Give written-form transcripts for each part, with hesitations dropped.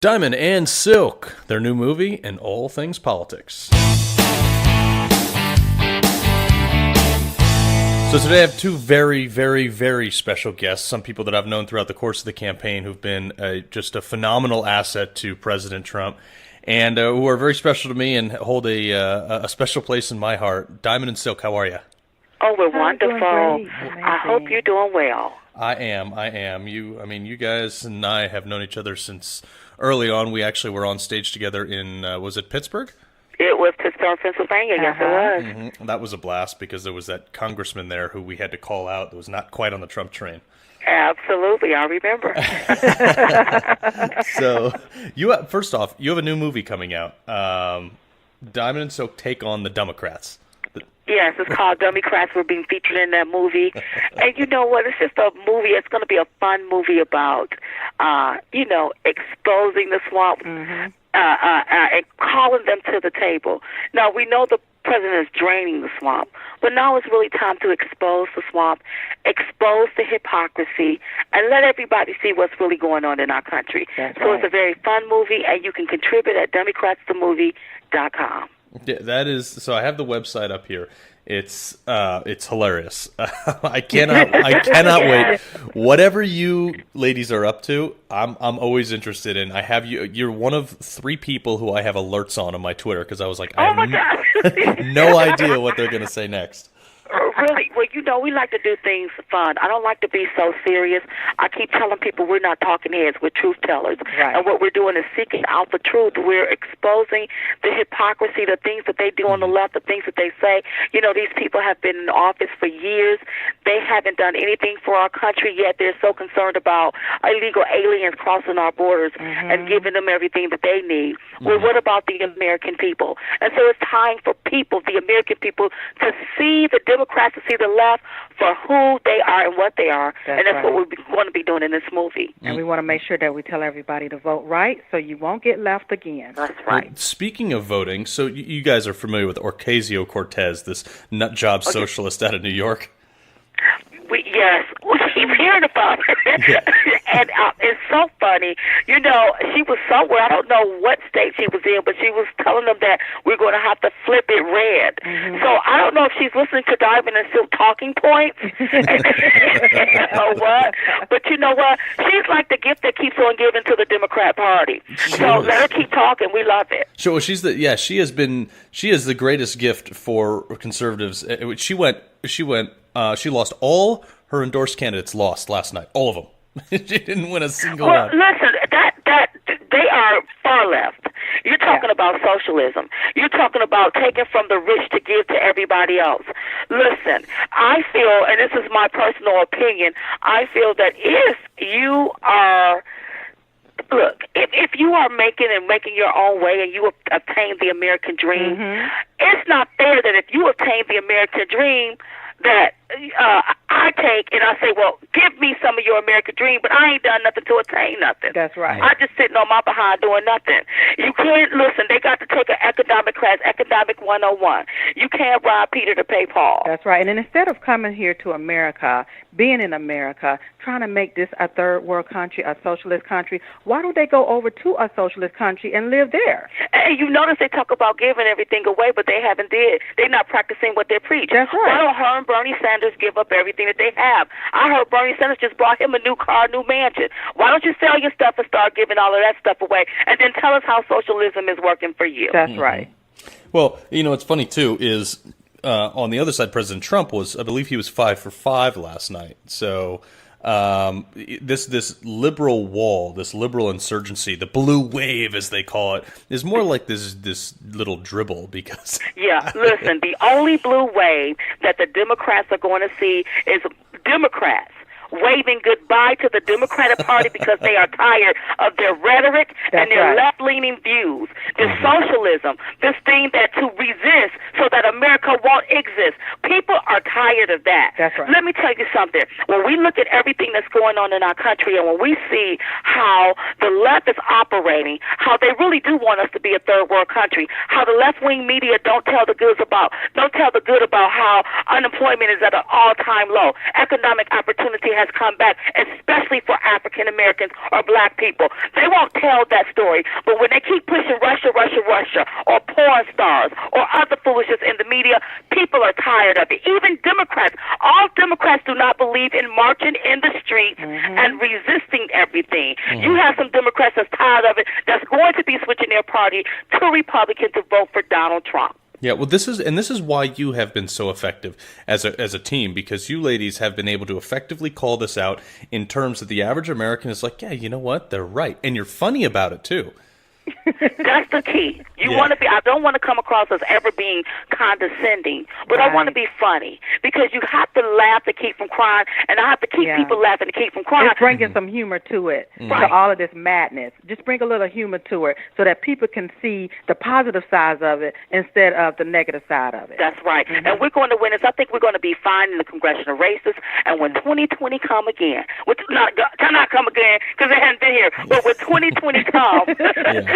Diamond and Silk, their new movie, and all things politics. So today I have two very, very, very special guests, some people that I've known throughout the course of the campaign who've been just a phenomenal asset to President Trump, and who are very special to me and hold a special place in my heart. Diamond and Silk, how are you? Oh, we're wonderful. I hope you're doing well. I am. You guys and I have known each other since early on. We actually were on stage together in, was it Pittsburgh? It was Pittsburgh, Pennsylvania. Yes, it was. Mm-hmm. That was a blast because there was that congressman there who we had to call out that was not quite on the Trump train. Absolutely, I remember. So, first off, you have a new movie coming out. Diamond and Silk take on the Democrats. Yes, it's called Democrats. We're being featured in that movie. And you know what? It's just a movie. It's going to be a fun movie about, exposing the swamp and calling them to the table. Now, we know the president is draining the swamp, but now it's really time to expose the swamp, expose the hypocrisy, and let everybody see what's really going on in our country. It's a very fun movie, and you can contribute at DemocratsTheMovie.com. Yeah, that is. So I have the website up here. It's hilarious. I cannot wait. Whatever you ladies are up to, I'm always interested in. I have you. You're one of 3 people who I have alerts on my Twitter because I was like, I have no idea what they're going to say next. Really? Well, we like to do things fun. I don't like to be so serious. I keep telling people we're not talking heads, we're truth tellers. Right. And what we're doing is seeking out the truth. We're exposing the hypocrisy, the things that they do on the left, the things that they say. These people have been in office for years. They haven't done anything for our country yet. They're so concerned about illegal aliens crossing our borders and giving them everything that they need. Well, what about the American people? And so it's time for people, the American people, to see the Democrats, to see the left for who they are and what they are. That's what we're going to be doing in this movie. And we want to make sure that we tell everybody to vote right so you won't get left again. That's right. Well, speaking of voting, so you guys are familiar with Ocasio-Cortez, this nut job socialist out of New York? Yes, we keep hearing about it. Yeah. And it's so funny. She was somewhere, I don't know what state she was in, but she was telling them that we're going to have to flip it red. So I don't know if she's listening to Diamond and Silk talking points or what. But you know what? She's like the gift that keeps on giving to the Democrat Party. So let her keep talking. We love it. So she is the greatest gift for conservatives. She lost all her endorsed candidates last night. All of them. She didn't win a single one. Listen, that they are far left. You're talking about socialism. You're talking about taking from the rich to give to everybody else. Listen, I feel, and this is my personal opinion, I feel that if you are making your own way and you obtain the American dream, it's not fair that if you obtain the American dream that I take and I say, well, give me some of your American dream, but I ain't done nothing to attain nothing. That's right. I just sitting on my behind doing nothing. You can't, listen, they got to take an economic class, Economic 101. You can't rob Peter to pay Paul. That's right. And then instead of coming here to America, being in America, trying to make this a third world country, a socialist country, why don't they go over to a socialist country and live there? And you notice they talk about giving everything away, but they haven't did. They're not practicing what they preach. That's right. Why don't her and Bernie Sanders give up everything that they have? I heard Bernie Sanders just brought him a new car, new mansion. Why don't you sell your stuff and start giving all of that stuff away, and then tell us how socialism is working for you? That's right. Well, what's funny too is on the other side, President Trump I believe he was 5 for 5 last night. So this liberal wall, this liberal insurgency, the blue wave as they call it, is more like this little dribble because listen, the only blue wave that the Democrats are going to see is Democrats waving goodbye to the Democratic Party because they are tired of their rhetoric and their left-leaning views, this socialism, this thing that to resist so that America won't exist. People are tired of that. That's right. Let me tell you something. When we look at everything that's going on in our country and when we see how the left is operating, how they really do want us to be a third world country, how the left-wing media don't tell the good about how unemployment is at an all-time low, economic opportunity has come back, especially for African Americans or black people. They won't tell that story, but when they keep pushing Russia, or porn stars, or other foolishness in the media, people are tired of it. Even Democrats. All Democrats do not believe in marching in the streets and resisting everything. You have some Democrats that's tired of it, that's going to be switching their party to Republicans to vote for Donald Trump. Yeah, well, this is why you have been so effective as a team, because you ladies have been able to effectively call this out in terms that the average American is like, yeah, you know what, they're right, and you're funny about it too. That's the key. You want to be. I don't want to come across as ever being condescending, but I want to be funny, because you have to laugh to keep from crying, and I have to keep people laughing to keep from crying. Just bringing some humor to it, to all of this madness. Just bring a little humor to it, so that people can see the positive sides of it instead of the negative side of it. That's right. And we're going to win this. I think we're going to be fine in the congressional races. And when 2020 come again, which cannot come again because they haven't been here, but when 2020 comes,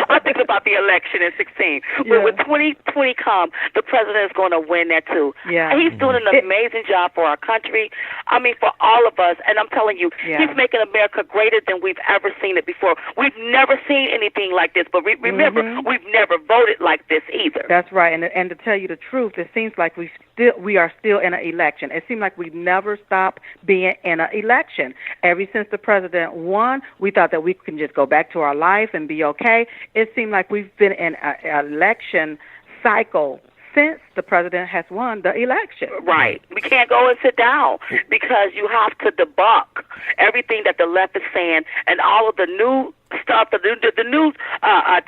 I'm thinking about the election in 16. But when 2020 comes, the president is going to win that too. Yeah. He's doing an amazing job for our country. I mean, for all of us. And I'm telling you, he's making America greater than we've ever seen it before. We've never seen anything like this. But remember, we've never voted like this either. That's right. And to tell you the truth, it seems like we are still in an election. It seems like we've never stopped being in an election. Ever since the president won, we thought that we can just go back to our life and be okay. It seems like we've been in an election cycle since the president has won the election. Right. We can't go and sit down, because you have to debunk everything that the left is saying and all of the new stuff, the new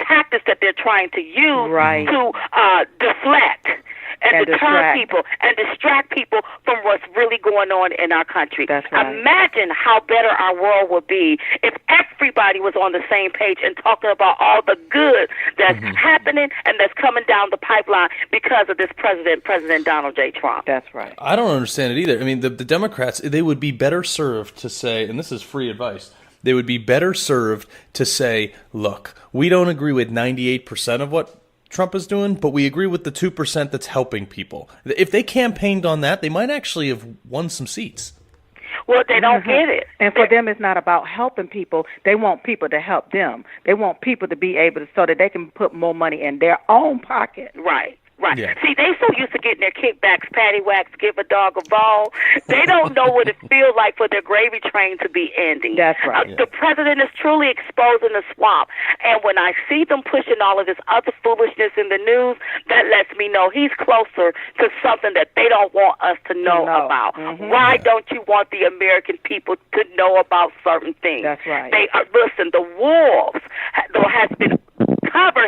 tactics that they're trying to use to deflect and deter people and distract people from what's really going on in our country. That's right. Imagine how better our world would be if everybody was on the same page and talking about all the good that's happening and that's coming down the pipeline because of this President Donald J. Trump. That's right. I don't understand it either. I mean, the Democrats, they would be better served to say, and this is free advice, they would be better served to say, look, we don't agree with 98% of what Trump is doing, but we agree with the 2% that's helping people. If they campaigned on that, they might actually have won some seats. Well, they don't get it. And for them, it's not about helping people. They want people to help them. They want people to be able to, so that they can put more money in their own pocket. Right. Right. Yeah. See, they so used to getting their kickbacks, patty whacks, give a dog a bone. They don't know what it feels like for their gravy train to be ending. That's right. The president is truly exposing the swamp. And when I see them pushing all of this other foolishness in the news, that lets me know he's closer to something that they don't want us to know about. Why don't you want the American people to know about certain things? That's right. They are, listen, the wolves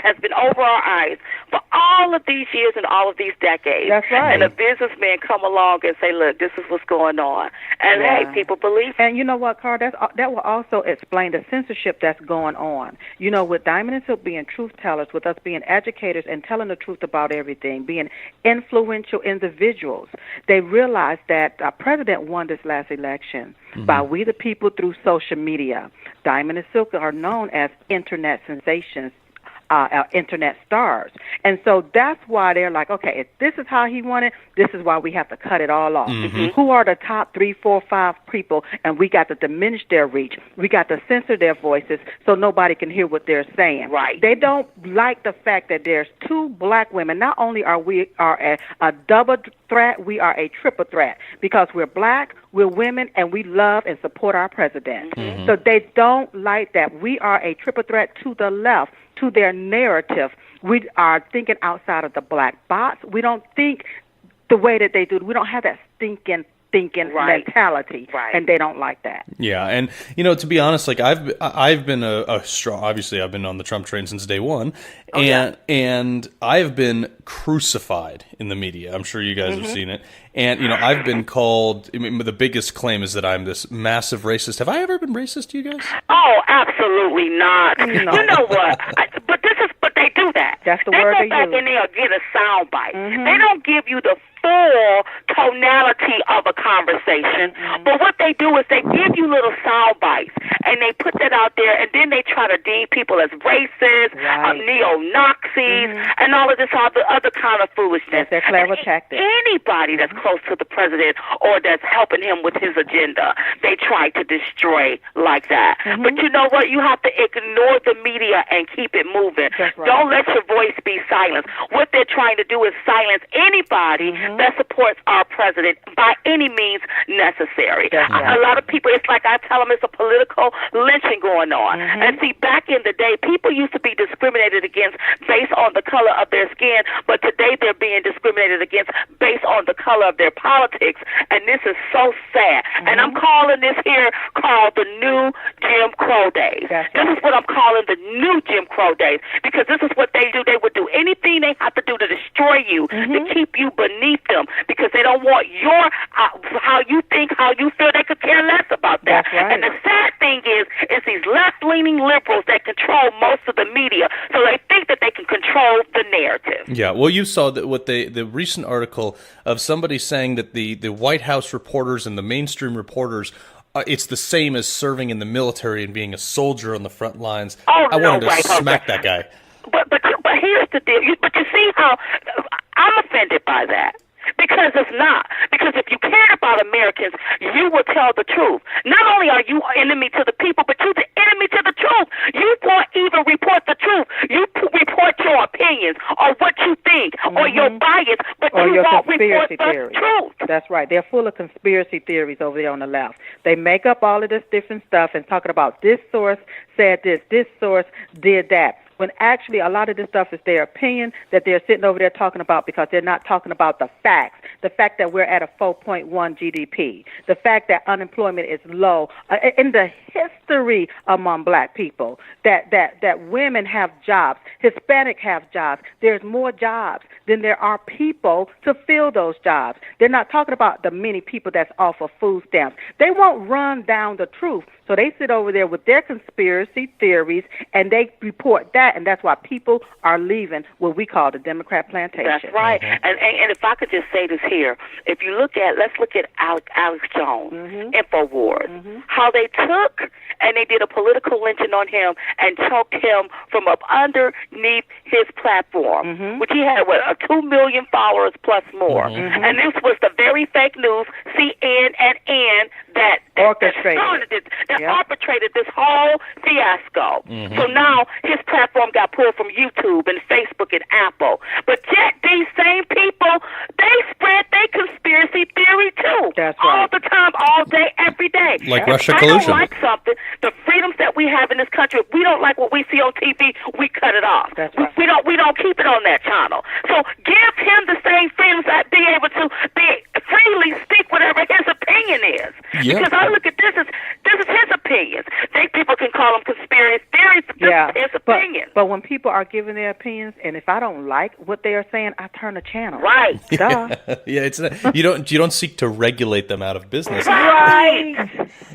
has been over our eyes for all of these years and all of these decades. That's right. And a businessman come along and say, look, this is what's going on. And hey, people believe it. And you know what, Carl, that will also explain the censorship that's going on. You know, with Diamond and Silk being truth tellers, with us being educators and telling the truth about everything, being influential individuals, they realized that our president won this last election by we the people through social media. Diamond and Silk are known as internet sensations, internet stars. And so that's why they're like, okay, if this is how he won it, this is why we have to cut it all off. Who are the top 3, 4, 5 people? And we got to diminish their reach. We got to censor their voices so nobody can hear what they're saying. Right. They don't like the fact that there's 2 black women. Not only are we a double threat, we are a triple threat, because we're black, we're women, and we love and support our president. So they don't like that. We are a triple threat to the left, to their narrative. We are thinking outside of the black box. We don't think the way that they do. We don't have that stinking thinking mentality, and they don't like that. Yeah, and you know, to be honest, like I've been a strong. Obviously, I've been on the Trump train since day one, and I've been crucified in the media. I'm sure you guys have seen it, and you know, I've been called. I mean, the biggest claim is that I'm this massive racist. Have I ever been racist to you guys? Oh, absolutely not. You know what? But they do that. That's the they word go they back use. and they'll get a sound bite. They don't give you the full tonality of a conversation. But what they do is they give you little sound bites, and they put that out there, and then they try to deem people as racist, neo-Nazis, and all of this other kind of foolishness. That's their clever tactic. Anybody that's close to the president or that's helping him with his agenda, they try to destroy like that. But you know what? You have to ignore the media and keep it moving. That's right. Don't let your voice be silenced. What they're trying to do is silence anybody that supports our president by any means necessary. A lot of people, it's like I tell them it's a political lynching going on. And see, back in the day, people used to be discriminated against based on the color of their skin, but today they're being discriminated against based on the color of their politics, and this is so sad. And I'm calling this here called the new Jim Crow days. This is what I'm calling the new Jim Crow days, because this is what they do. They would do anything they have to do to destroy you, to keep you beneath them, because they don't want your how you think, how you feel. They could care less about that. And the sad thing is these left-leaning liberals that control most of the media, so they think that they can control the narrative. Yeah, well, you saw that with the recent article of somebody saying that the White House reporters and the mainstream reporters, it's the same as serving in the military and being a soldier on the front lines. I wanted to smack that guy. But here's the deal. But you see how I'm offended by that. Because it's not. Because if you cared about Americans, you will tell the truth. Not only are you enemy to the people, but you're the enemy to the truth. You won't even report the truth. You report your opinions or what you think or your bias, but or you your won't conspiracy report theories. the truth. That's right. They're full of conspiracy theories over there on the left. They make up all of this different stuff and talking about this source said this source did that, when actually a lot of this stuff is their opinion that they're sitting over there talking about, because they're not talking about the facts. The fact that we're at a 4.1 GDP, the fact that unemployment is low in the history among black people, that women have jobs, Hispanic have jobs. There's more jobs than there are people to fill those jobs. They're not talking about the many people that's off of food stamps. They won't run down the truth. So they sit over there with their conspiracy theories, and they report that, and that's why people are leaving what we call the Democrat plantation. That's right. And if I could just say this here, if you let's look at Alex Jones, InfoWars, how they took and they did a political lynching on him and choked him from up underneath his platform, which he had, 2 million followers plus more. And this was the very fake news, CNN that orchestrated this whole fiasco. So now his platform got pulled from YouTube and Facebook and Apple. But yet these same people, they spread their conspiracy theory too. That's all right. the time, all day, every day. Like If Russia I collusion. don't like something, the freedoms that we have in this country, if we don't like what we see on TV, we cut it off. That's right. We don't keep it on that channel. So give him the same freedoms that be able to freely speak whatever his opinion is. Yeah. Because I look at this is his opinions. People can call them conspiracy theories, but this is his opinion. But when people are giving their opinions, and if I don't like what they are saying, I turn the channel. Right. Duh. Yeah, it's you don't seek to regulate them out of business. Right.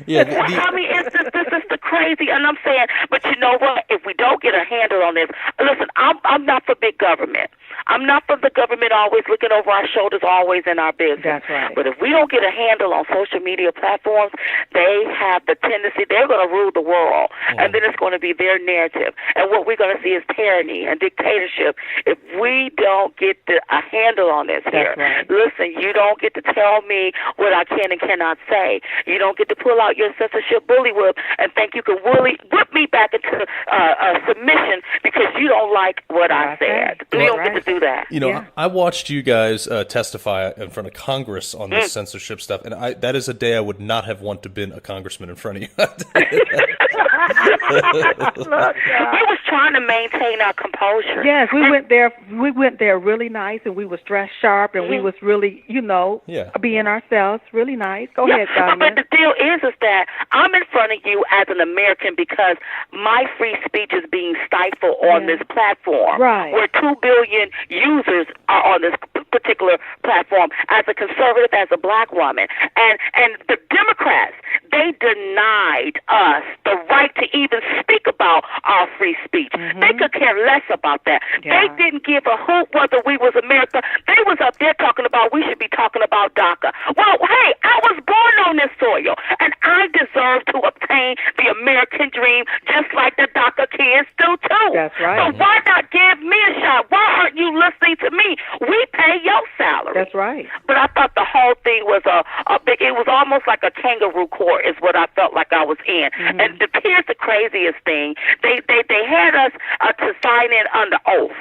Yeah, I mean, this is the crazy, and I'm saying, but you know what? If we don't get a handle on this, listen, I'm not for big government. I'm not for the government always looking over our shoulders, always in our business. That's right. But if we don't get a handle on social media platforms, they have the tendency, they're going to rule the world, and then it's going to be their narrative. And what we're going to see is tyranny and dictatorship if we don't get a handle on this here. Right. Listen, you don't get to tell me what I can and cannot say. You don't get to pull out your censorship bully whip and think you can whip me back into submission because you don't like what I said. You don't get to do that. You know, I watched you guys testify in front of Congress on this censorship stuff, and that is a day I would not have wanted to been a congressman in front of you. Look, we was trying to maintain our composure. Yes, we went there really nice, and we was dressed sharp, and we was really, being ourselves, really nice. Go ahead, Dominic. But the deal is that I'm in front of you as an American because my free speech is being stifled on this platform. Right. Where 2 billion users are on this particular platform. As a conservative, as a black woman, and the Democrats, they denied us the right to even speak about our free speech. They could care less about that. They didn't give a hoot whether we was America. They was up there talking about we should be talking about DACA. Well, hey, I was born on this soil, and I deserve to obtain the American dream just like the DACA kids do too. That's right. So why not give me a shot? Why aren't you listening to me? We pay your salary. That's right. But I thought the whole thing was a big, it was almost like a kangaroo court is what I felt like I was in. And here's the craziest thing. They had us to sign in under oath.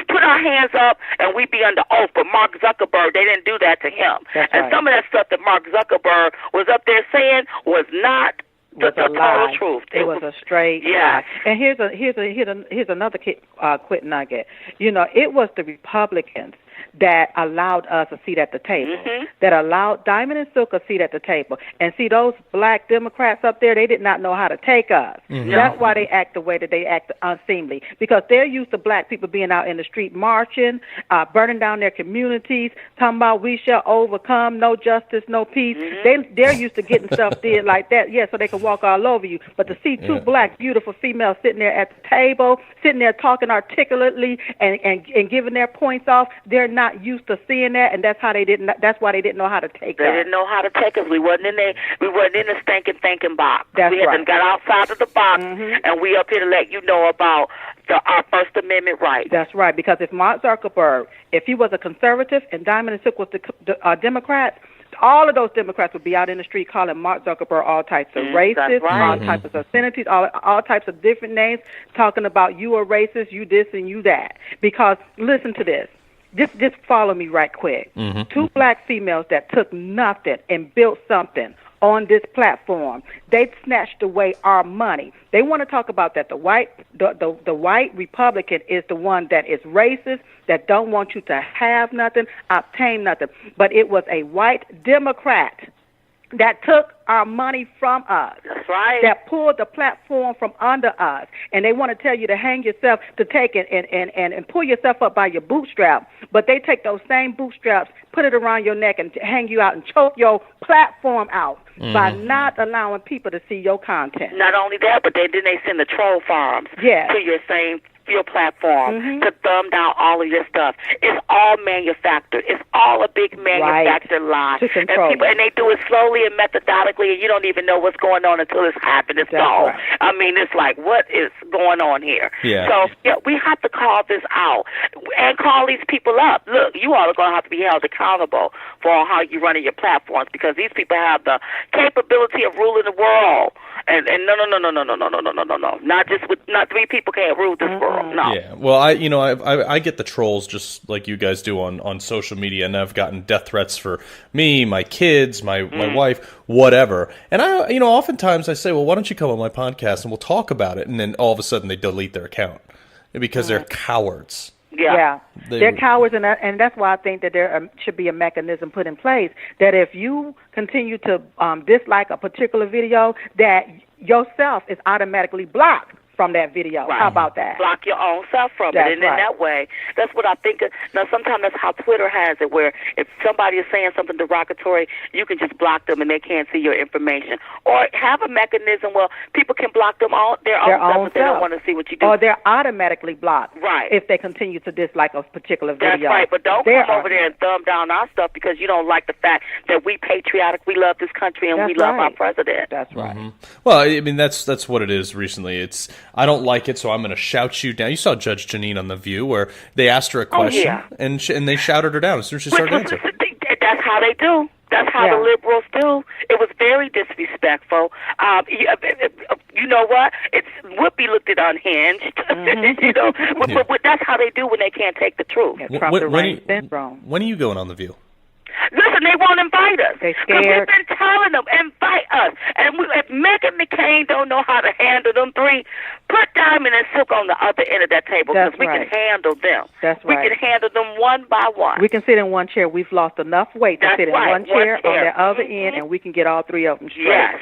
Put our hands up and we be under oath. But Mark Zuckerberg, they didn't do that to him. That's and right. some of that stuff that Mark Zuckerberg was up there saying was not the total truth. It was a straight lie. And here's another quick nugget. You know, it was the Republicans that allowed us a seat at the table, that allowed Diamond and Silk a seat at the table. And see, those black Democrats up there, they did not know how to take us. That's why they act the way that they act unseemly, because they're used to black people being out in the street marching, burning down their communities, talking about we shall overcome, no justice, no peace. They're used to getting stuff did like that, so they can walk all over you. But to see two black, beautiful females sitting there at the table, sitting there talking articulately and giving their points off, they're not used to seeing that, and that's why they didn't know how to take us. They didn't know how to take us. We wasn't in the stinking thinking box. That's we had right. Got outside of the box, and we up here to let you know about our First Amendment rights. That's right, because if Mark Zuckerberg, if he was a conservative and Diamond and Silk was the Democrats, all of those Democrats would be out in the street calling Mark Zuckerberg all types of racist, all types of obscenities, all types of different names, talking about you are racist, you this and you that. Because listen to this. Just follow me right quick. Two black females that took nothing and built something on this platform. They snatched away our money. They want to talk about that. The white Republican is the one that is racist, that don't want you to have nothing, obtain nothing. But it was a white Democrat that took our money from us. That's right. That pulled the platform from under us. And they want to tell you to hang yourself, to take it and pull yourself up by your bootstrap. But they take those same bootstraps, put it around your neck, and hang you out and choke your platform out by not allowing people to see your content. Not only that, but then they send the troll farms to your platform to thumb down all of your stuff. It's all manufactured. It's all a big manufactured lie. And they do it slowly and methodically, and you don't even know what's going on until it's happened. It's all. Right. I mean, it's like, what is going on here? Yeah. So we have to call this out and call these people up. Look, you all are going to have to be held accountable for how you're running your platforms, because these people have the capability of ruling the world. And no. Not three people can't rule this world. No. Yeah. Well, I get the trolls just like you guys do on social media, and I've gotten death threats for me, my kids, my wife, whatever. And I oftentimes I say, well, why don't you come on my podcast and we'll talk about it? And then all of a sudden they delete their account because they're cowards. Yeah. They're cowards, and that's why I think that there should be a mechanism put in place that if you continue to dislike a particular video, that yourself is automatically blocked from that video. Right. How about that? Block your own self from it. And in that way, that's what I think. Now, sometimes that's how Twitter has it, where if somebody is saying something derogatory, you can just block them and they can't see your information. Or have a mechanism where people can block them their own stuff if they don't want to see what you do. Or they're automatically blocked right. if they continue to dislike a particular video. That's right, but don't come over there and thumb down our stuff because you don't like the fact that we patriotic, we love this country, and we love our president. That's right. Well, I mean, that's what it is recently. I don't like it, so I'm going to shout you down. You saw Judge Janine on The View where they asked her a question, and they shouted her down as soon as she started answering. That's how they do. That's how the liberals do. It was very disrespectful. You know what? It's Whoopi looked at unhinged. But that's how they do when they can't take the truth. When are you going on The View? Listen, they won't invite us. They're scared. We've been telling them, invite us. And if Meghan McCain don't know how to handle them three, put Diamond and Silk on the other end of that table because we can handle them. That's right. We can handle them one by one. We can sit in one chair. We've lost enough weight to sit in one chair on the other end, and we can get all three of them straight. Yes.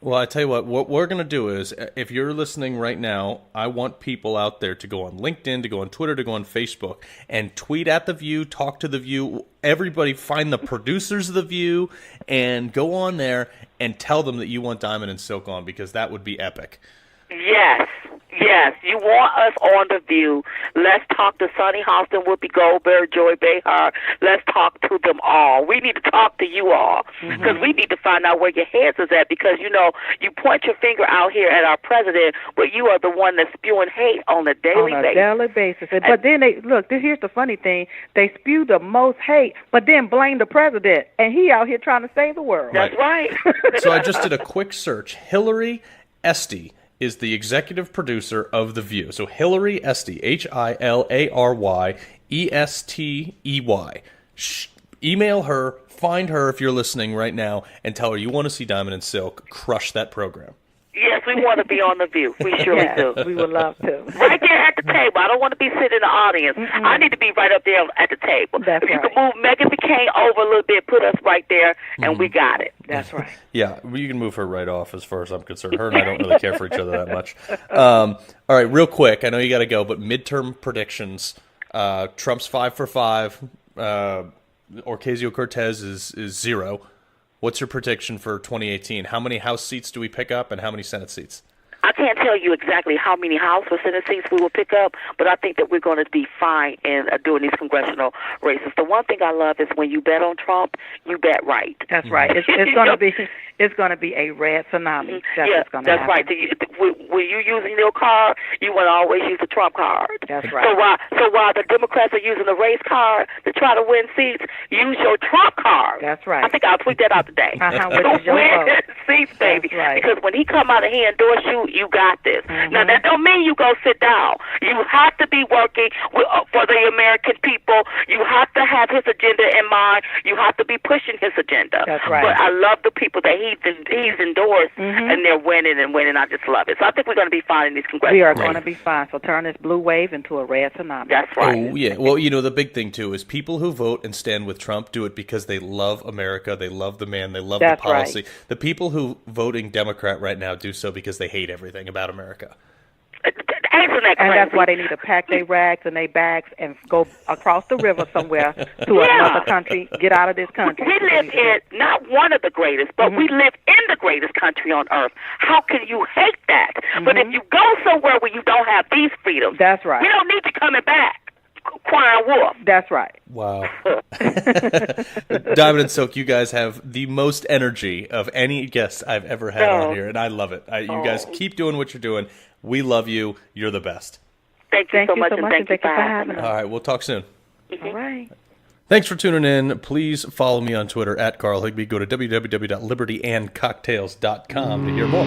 Well, I tell you what we're going to do is, if you're listening right now, I want people out there to go on LinkedIn, to go on Twitter, to go on Facebook, and tweet at The View, talk to The View. Everybody find the producers of The View, and go on there and tell them that you want Diamond and Silk on, because that would be epic. Yes. Yes, you want us on The View. Let's talk to Sonny Holston, Whoopi Goldberg, Joy Behar. Let's talk to them all. We need to talk to you all because we need to find out where your heads is at, because, you know, you point your finger out here at our president, but you are the one that's spewing hate on a daily basis. But then here's the funny thing. They spew the most hate, but then blame the president, and he out here trying to save the world. That's right. So I just did a quick search. Hillary Estey is the executive producer of The View. So Hillary Estey, HILARYESTEY. Email her, find her if you're listening right now, and tell her you want to see Diamond and Silk crush that program. Yes, we want to be on The View. We surely do. We would love to. Right there at the table. I don't want to be sitting in the audience. I need to be right up there at the table. That's if you right. could move Megan McCain over a little bit, put us right there, and we got it. That's right. Yeah, you can move her right off as far as I'm concerned. Her and I don't really care for each other that much. All right, real quick. I know you got to go, but midterm predictions. Trump's 5 for 5. Ocasio-Cortez is 0. What's your prediction for 2018? How many House seats do we pick up, and how many Senate seats? I can't tell you exactly how many House or Senate seats we will pick up, but I think that we're going to be fine in doing these congressional races. The one thing I love is when you bet on Trump, you bet right. That's right. It's going to be a red tsunami. That's what's going to happen. Right. When you using your card, you want to always use the Trump card. That's right. So while the Democrats are using the race card to try to win seats, use your Trump card. That's right. I think I'll tweet that out today. Which is your win vote. seats, baby. That's right. Because when he come out of here and endorse you, you got this. Now, that don't mean you go sit down. You have to be working for the American people. You have to have his agenda in mind. You have to be pushing his agenda. That's right. But I love the people that he's endorsed, and they're winning and winning. I just love it. So I think we're going to be fine in these congressional. We are going to be fine. So turn this blue wave into a red tsunami. That's right. Oh, yeah. Well, you know, the big thing, too, is people who vote and stand with Trump do it because they love America, they love the man, they love the policy. Right. The people who voting Democrat right now do so because they hate everything about America. And that's why they need to pack their rags and their bags and go across the river somewhere to another country, get out of this country. We live in not one of the greatest, but we live in the greatest country on earth. How can you hate that? But if you go somewhere where you don't have these freedoms, that's right. We don't need you coming back crying wolf. That's right. Wow. Diamond and Silk, you guys have the most energy of any guest I've ever had on here, and I love it. You guys keep doing what you're doing. We love you. You're the best. Thank you so much, and thank you for having us. All right, we'll talk soon. All right. Thanks for tuning in. Please follow me on Twitter at Carl Higbee. Go to www.libertyandcocktails.com to hear more.